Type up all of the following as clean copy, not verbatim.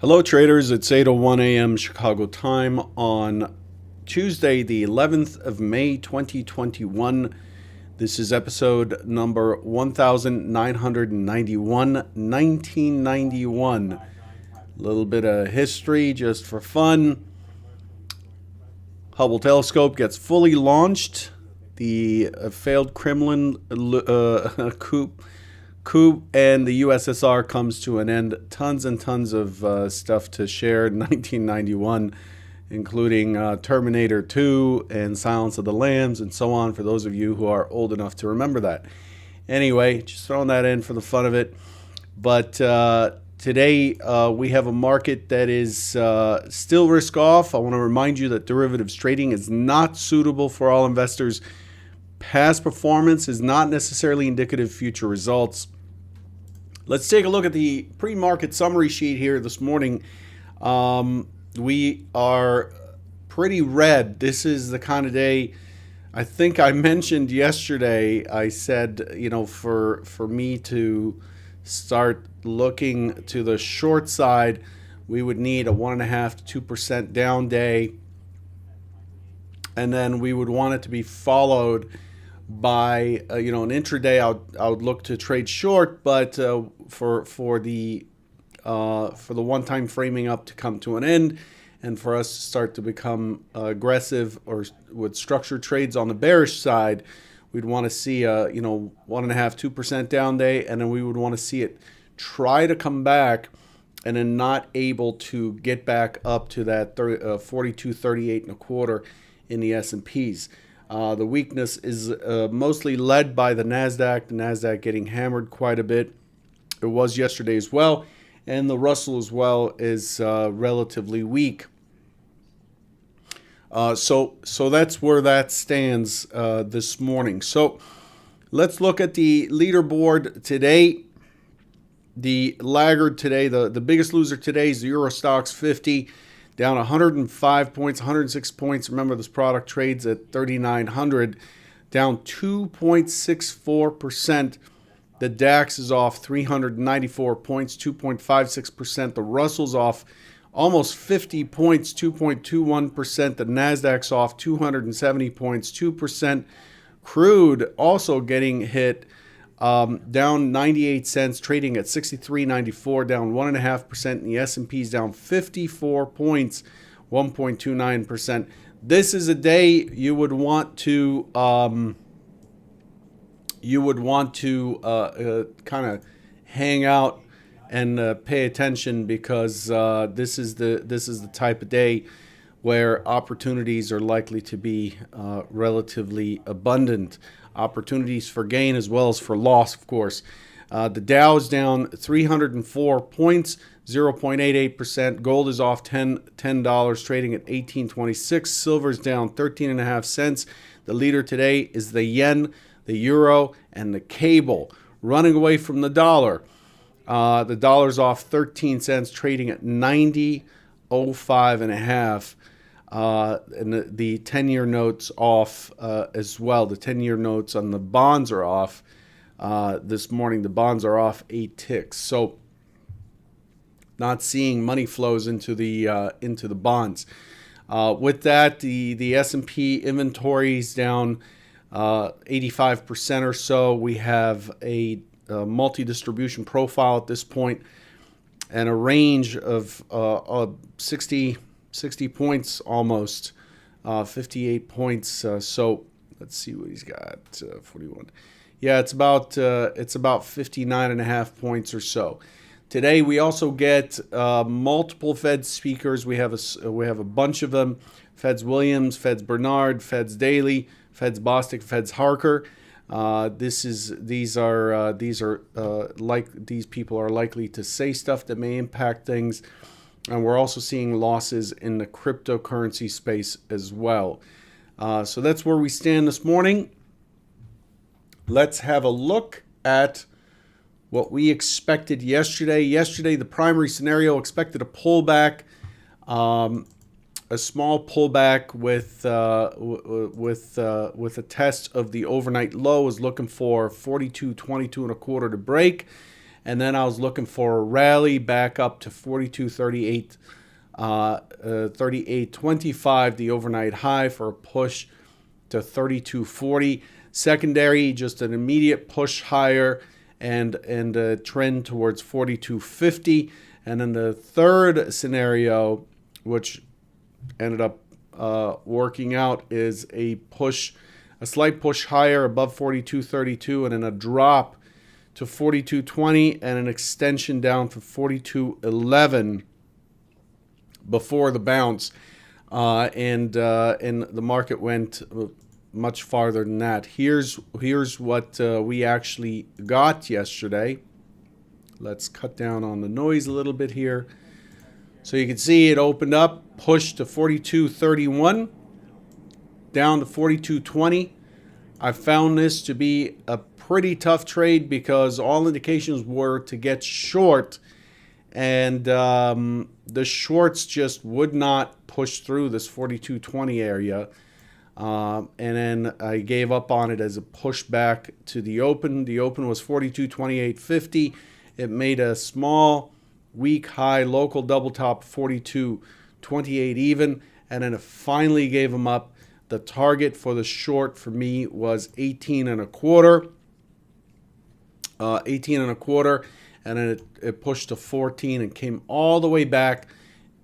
Hello, traders. It's 8:01 a.m. Chicago time on Tuesday, the 11th of May, 2021. This is episode number 1991, 1991. A little bit of history just for fun. Hubble telescope gets fully launched. The failed Kremlin coup and the USSR comes to an end. Tons and tons of stuff to share in 1991, including Terminator 2 and Silence of the Lambs and so on, for those of you who are old enough to remember that. Anyway, just throwing that in for the fun of it. But today we have a market that is still risk off. I want to remind you that derivatives trading is not suitable for all investors. Past performance is not necessarily indicative of future results. Let's take a look at the pre-market summary sheet here this morning. We are pretty red. This is the kind of day, I think I mentioned yesterday, I said, for me to start looking to the short side, we would need a 1.5 to 2% down day. And then we would want it to be followed by an intraday. I would look to trade short, but for the one-time framing up to come to an end, and for us to start to become aggressive or with structured trades on the bearish side, we'd want to see a 1.5 2% down day, and then we would want to see it try to come back, and then not able to get back up to that 42.38 and a quarter in the S&Ps. The weakness is mostly led by the NASDAQ. The NASDAQ getting hammered quite a bit. It was yesterday as well. And the Russell as well is relatively weak. So that's where that stands this morning. So let's look at the leaderboard today. The laggard today, the biggest loser today is the Euro Stoxx 50. Down 105 points, 106 points. Remember, this product trades at 3,900, down 2.64%. The DAX is off 394 points, 2.56%. The Russell's off almost 50 points, 2.21%. The NASDAQ's off 270 points, 2%. Crude also getting hit, down 98 cents, trading at 63.94, down 1.5%. And the S&P's down 54 points, 1.29%. This is a day you would want to kind of hang out and pay attention, because this is the type of day where opportunities are likely to be relatively abundant. Opportunities for gain as well as for loss, of course. The Dow is down 304 points, 0.88%. Gold is off $10, trading at $18.26. Silver is down 13.5 cents. The leader today is the yen, the euro, and the cable, running away from the dollar. The dollar's off 13 cents, trading at 90.05.5. And the 10-year notes off as well. The 10-year notes on the bonds are off this morning. The bonds are off 8 ticks. So not seeing money flows into the bonds. With that, the S&P inventory is down 85% or so. We have a multi-distribution profile at this point, and a range of 60 points almost, 58 points. So let's see what he's got. 41. Yeah, it's about 59.5 points or so. Today we also get multiple Fed speakers. We have a bunch of them: Feds Williams, Feds Bernard, Feds Daly, Feds Bostic, Feds Harker. These people are likely to say stuff that may impact things. And we're also seeing losses in the cryptocurrency space as well. So that's where we stand this morning. Let's have a look at what we expected yesterday. Yesterday, the primary scenario expected a pullback, a small pullback with a test of the overnight low. Is looking for 42.22 and a quarter to break. and then I was looking for a rally back up to 42.38, 38.25, the overnight high, for a push to 32.40. Secondary, just an immediate push higher and a trend towards 42.50. And then the third scenario, which ended up working out, is a slight push higher above 42.32, and then a drop to 42.20, and an extension down for 42.11 before the bounce. And the market went much farther than that. Here's what we actually got yesterday. Let's cut down on the noise a little bit here. So you can see it opened up, pushed to 42.31, down to 42.20. I found this to be a pretty tough trade because all indications were to get short, and the shorts just would not push through this 42.20 area. And then I gave up on it as a pushback to the open. The open was 42.28.50. It made a small, weak high local double top, 42.28 even, and then it finally gave them up. The target for the short for me was 18 and a quarter, and then it pushed to 14 and came all the way back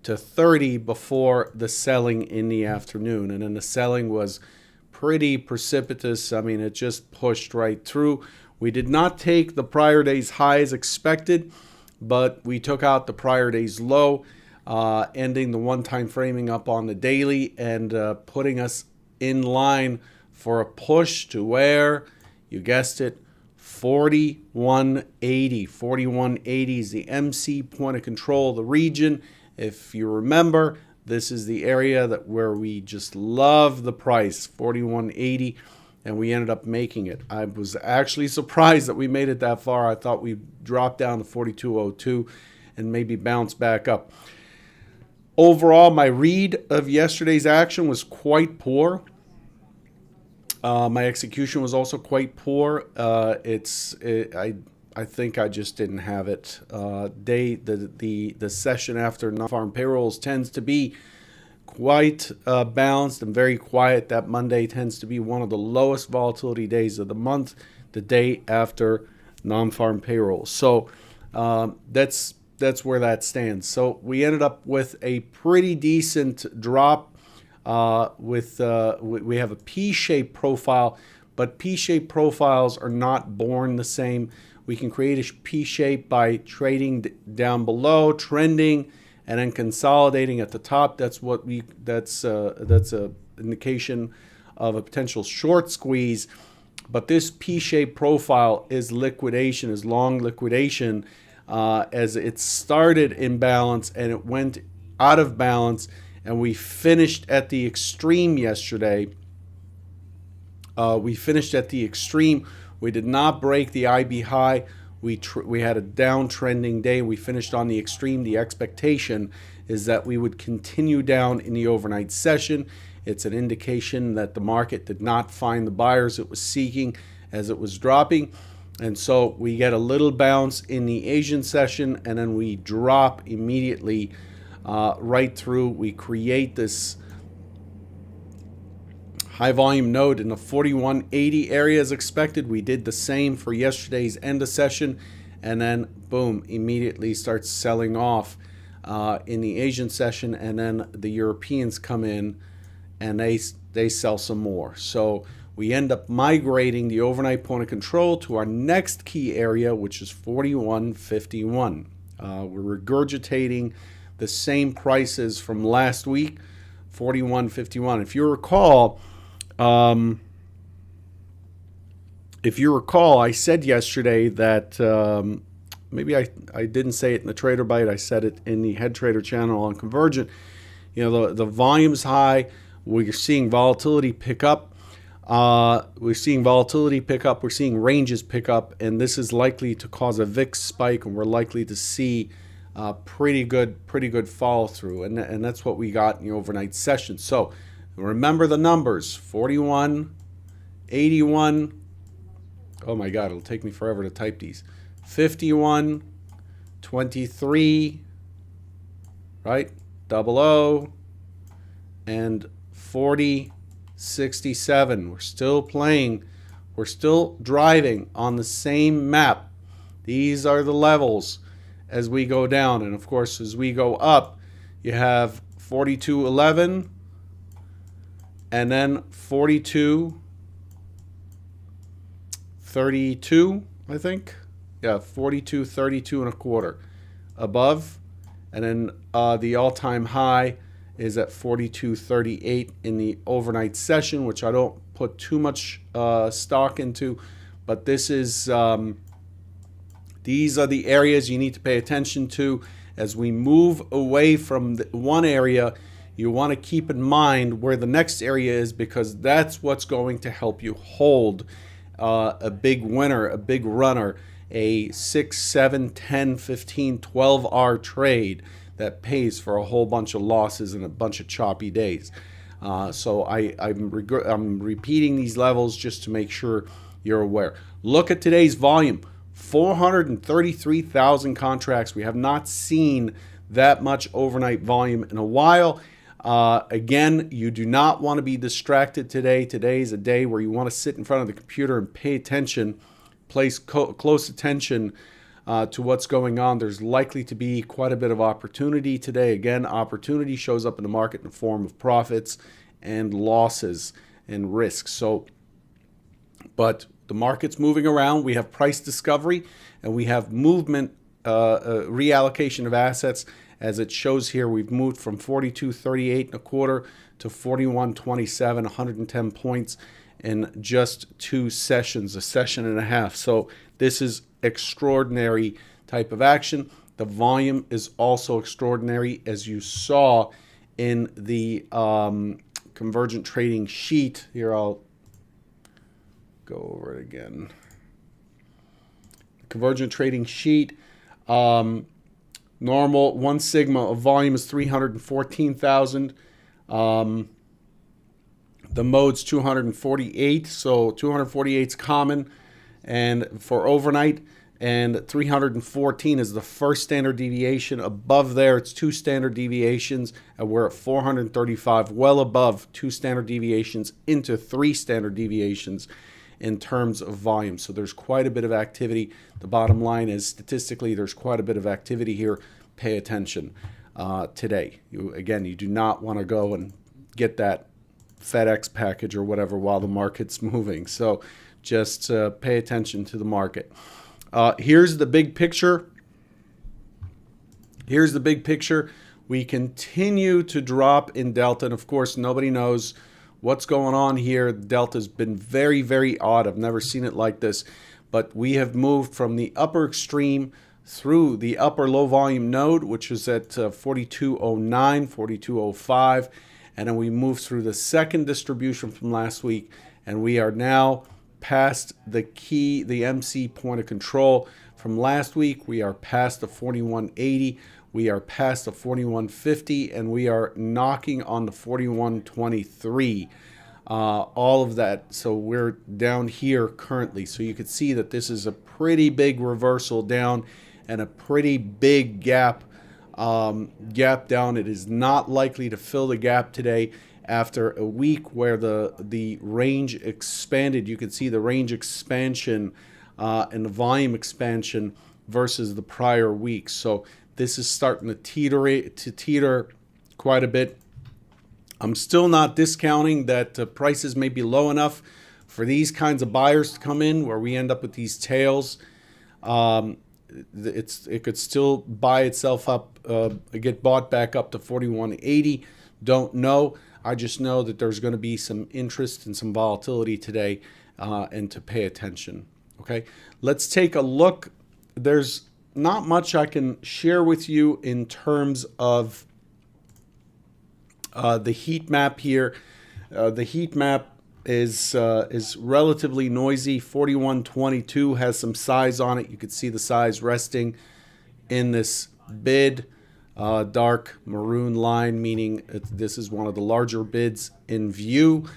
to 30 before the selling in the afternoon. And then the selling was pretty precipitous. I mean, it just pushed right through. We did not take the prior day's high as expected, but we took out the prior day's low, ending the one-time framing up on the daily and putting us in line for a push to where, you guessed it, 4180. 4180 is the MC point of control of the region. If you remember, this is the area where we just love the price, 4180, and we ended up making it. I was actually surprised that we made it that far. I thought we'd drop down to 4202 and maybe bounce back up. Overall, my read of yesterday's action was quite poor. My execution was also quite poor. I think I just didn't have it. The session after non-farm payrolls tends to be quite balanced and very quiet. That Monday tends to be one of the lowest volatility days of the month, the day after non-farm payrolls. So that's where that stands. So we ended up with a pretty decent drop. We have a P-shaped profile, but P-shaped profiles are not born the same. We can create a P-shape by trading down below, trending, and then consolidating at the top. That's a indication of a potential short squeeze. But this P-shaped profile is liquidation, is long liquidation, as it started in balance and it went out of balance, and we finished at the extreme yesterday. We did not break the IB high. We had a downtrending day. We finished on the extreme. The expectation is that we would continue down in the overnight session. It's an indication that the market did not find the buyers it was seeking as it was dropping. And so we get a little bounce in the Asian session, and then we drop immediately right through. We create this high volume node in the 4180 area as expected. We did the same for yesterday's end of session, and then boom, immediately starts selling off in the Asian session, and then the Europeans come in and they sell some more. So we end up migrating the overnight point of control to our next key area, which is 4151. We're regurgitating the same prices from last week, 4151. If you recall, I said yesterday that maybe I didn't say it in the Trader Bite. I said it in the Head Trader channel on Convergent. You know, the volume's high. We're seeing volatility pick up. We're seeing ranges pick up, and this is likely to cause a VIX spike, and we're likely to see pretty good follow through, and that's what we got in the overnight session. So remember the numbers: 41, 81. Oh my God, it'll take me forever to type these. 51, 23, right? Double O, and 40, 67. We're still playing. We're still driving on the same map. These are the levels as we go down. And of course, as we go up, you have 42.11 and then 42.32, I think. Yeah, 42.32 and a quarter above. And then the all-time high is at 42.38 in the overnight session, which I don't put too much stock into. But this is these are the areas you need to pay attention to as we move away from one area. You want to keep in mind where the next area is, because that's what's going to help you hold a big winner, a big runner, a 6, 7, 10, 15, 12-hour trade that pays for a whole bunch of losses and a bunch of choppy days. So I'm repeating these levels just to make sure you're aware. Look at today's volume. 433,000 contracts. We have not seen that much overnight volume in a while. Again, you do not want to be distracted today. Today is a day where you want to sit in front of the computer and pay attention, place close attention to what's going on. There's likely to be quite a bit of opportunity today. Again, opportunity shows up in the market in the form of profits and losses and risks. But the market's moving around. We have price discovery and we have movement, reallocation of assets. As it shows here, we've moved from 42.38 and a quarter to 41.27, 110 points in just 2 sessions, a session and a half. So this is extraordinary type of action. The volume is also extraordinary, as you saw in the convergent trading sheet. Here, I'll go over it again. Convergent trading sheet. Normal 1 sigma of volume is 314,000. The mode's 248, so 248 is common, and for overnight, and 314 is the first standard deviation. Above there, it's 2 standard deviations, and we're at 435, well above 2 standard deviations into 3 standard deviations in terms of volume. So there's quite a bit of activity. The bottom line is, statistically, there's quite a bit of activity here. Pay attention today. You do not want to go and get that FedEx package or whatever while the market's moving. So just pay attention to the market. Here's the big picture. Here's the big picture. We continue to drop in Delta, and of course, nobody knows what's going on here. Delta's been very, very odd. I've never seen it like this. But we have moved from the upper extreme through the upper low volume node, which was at 4209, 4205. And then we moved through the second distribution from last week. And we are now past the key, the MC point of control from last week. We are past the 4180. We are past the 4150, and we are knocking on the 4123. All of that. So we're down here currently. So you can see that this is a pretty big reversal down and a pretty big gap down. It is not likely to fill the gap today after a week where the range expanded. You can see the range expansion and the volume expansion versus the prior week. So this is starting to teeter quite a bit. I'm still not discounting that prices may be low enough for these kinds of buyers to come in, where we end up with these tails. It could still buy itself up, get bought back up to 4180. Don't know. I just know that there's going to be some interest and some volatility today, and to pay attention. Okay, let's take a look. There's not much I can share with you in terms of the heat map here. The heat map is relatively noisy. 4122 has some size on it. You can see the size resting in this bid, dark maroon line, meaning this is one of the larger bids in view.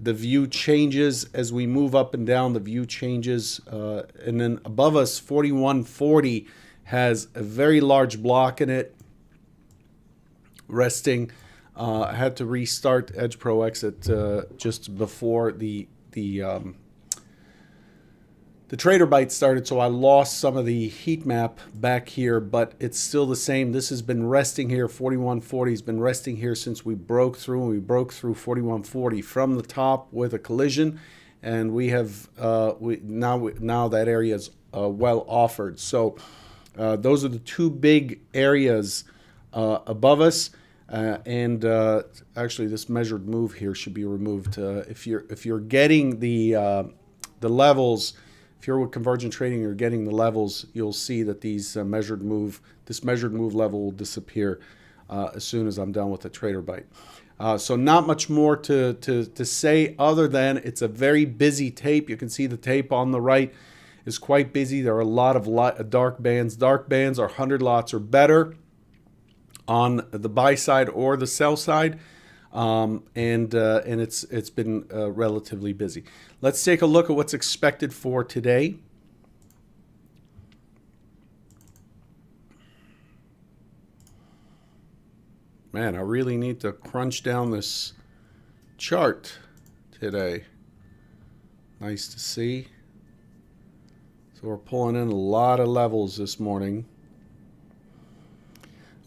the view changes as we move up and down. The view changes, and then above us, 4140 has a very large block in it, resting. I had to restart Edge Pro Exit just before the trader bite started, so I lost some of the heat map back here, but it's still the same. This has been resting here. 4140 has been resting here since we broke through. We broke through 4140 from the top with a collision, and we have now that area is well offered. So those are the two big areas above us. Actually, this measured move here should be removed. If you're getting the levels. If you're with convergent trading, you're getting the levels, you'll see that this measured move level will disappear as soon as I'm done with the trader bite. So not much more to say other than it's a very busy tape. You can see the tape on the right is quite busy. There are a lot of dark bands. Dark bands are 100 lots or better on the buy side or the sell side. And it's been relatively busy. Let's take a look at what's expected for today. Man, I really need to crunch down this chart today. Nice to see. So we're pulling in a lot of levels this morning.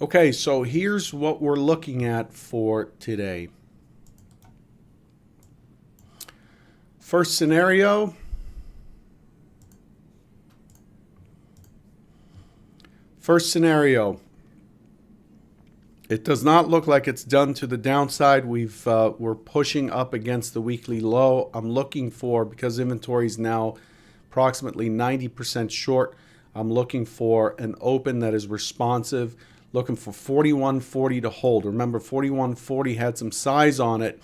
Okay, so here's what we're looking at for today. First scenario. It does not look like it's done to the downside. We're pushing up against the weekly low. I'm looking for, because inventory is now approximately 90% short, I'm looking for an open that is responsive. Looking for 4140 to hold. Remember, 4140 had some size on it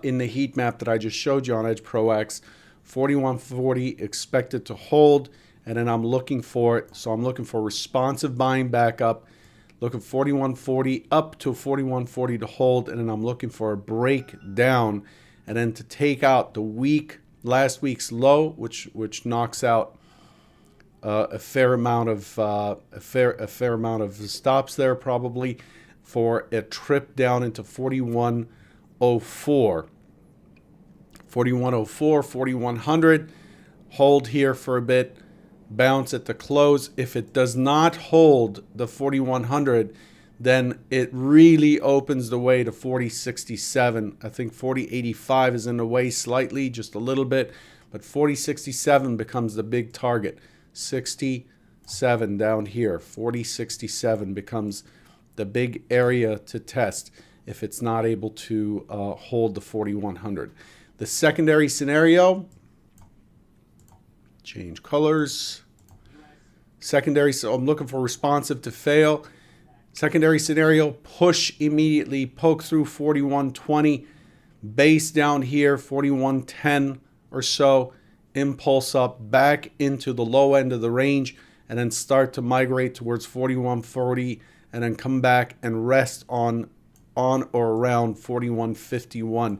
in the heat map that I just showed you on Edge Pro X. 4140 expected to hold, and then I'm looking for it. So I'm looking for responsive buying back up. Looking 4140 up to 4140 to hold, and then I'm looking for a breakdown, and then to take out the last week's low, which knocks out a fair amount of stops there, probably for a trip down into 4104, 4100. Hold here for a bit, bounce at the close. If it does not hold the 4100, then it really opens the way to 4067. I think 4085 is in the way slightly, just a little bit, but 4067 becomes the big target. 67 down here, 4067 becomes the big area to test if it's not able to hold the 4100. The secondary scenario, change colors. Secondary, so I'm looking for responsive to fail. Secondary scenario, push immediately, poke through 4120, base down here, 4110 or so, impulse up back into the low end of the range, and then start to migrate towards 4140, and then come back and rest on or around 4151.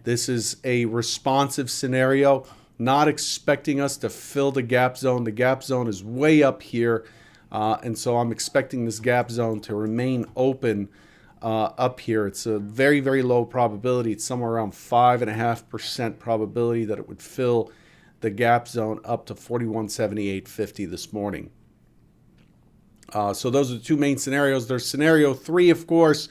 This is a responsive scenario, not expecting us to fill the gap zone. The gap zone is way up here, and so I'm expecting this gap zone to remain open up here. It's a very, very low probability. It's somewhere around 5.5% probability that it would fill the gap zone up to 4178.50 this morning. So those are the two main scenarios. There's scenario 3, of course.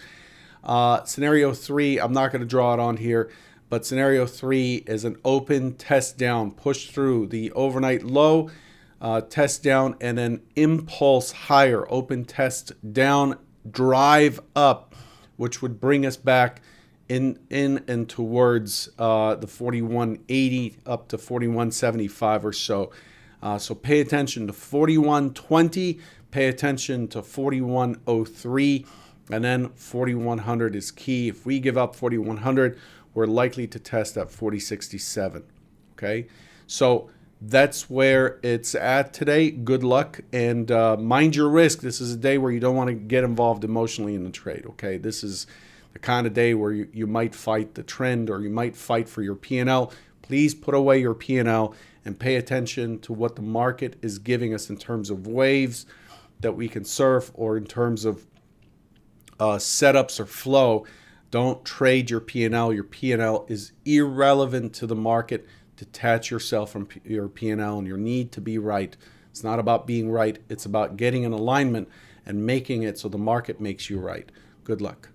Scenario 3, I'm not going to draw it on here, but scenario 3 is an open test down, push through the overnight low, test down, and then impulse higher, open test down, drive up, which would bring us back in and towards the 4180 up to 4175 or so. So pay attention to 4120, pay attention to 4103, and then 4100 is key. If we give up 4100, we're likely to test at 4067. Okay, so that's where it's at today. Good luck, and mind your risk. This is a day where you don't want to get involved emotionally in the trade. Okay, this is the kind of day where you might fight the trend or you might fight for your P&L. Please put away your P&L and pay attention to what the market is giving us in terms of waves that we can surf or in terms of setups or flow. Don't trade your P&L. Your P&L is irrelevant to the market. Detach yourself from your P&L and your need to be right. It's not about being right. It's about getting an alignment and making it so the market makes you right. Good luck.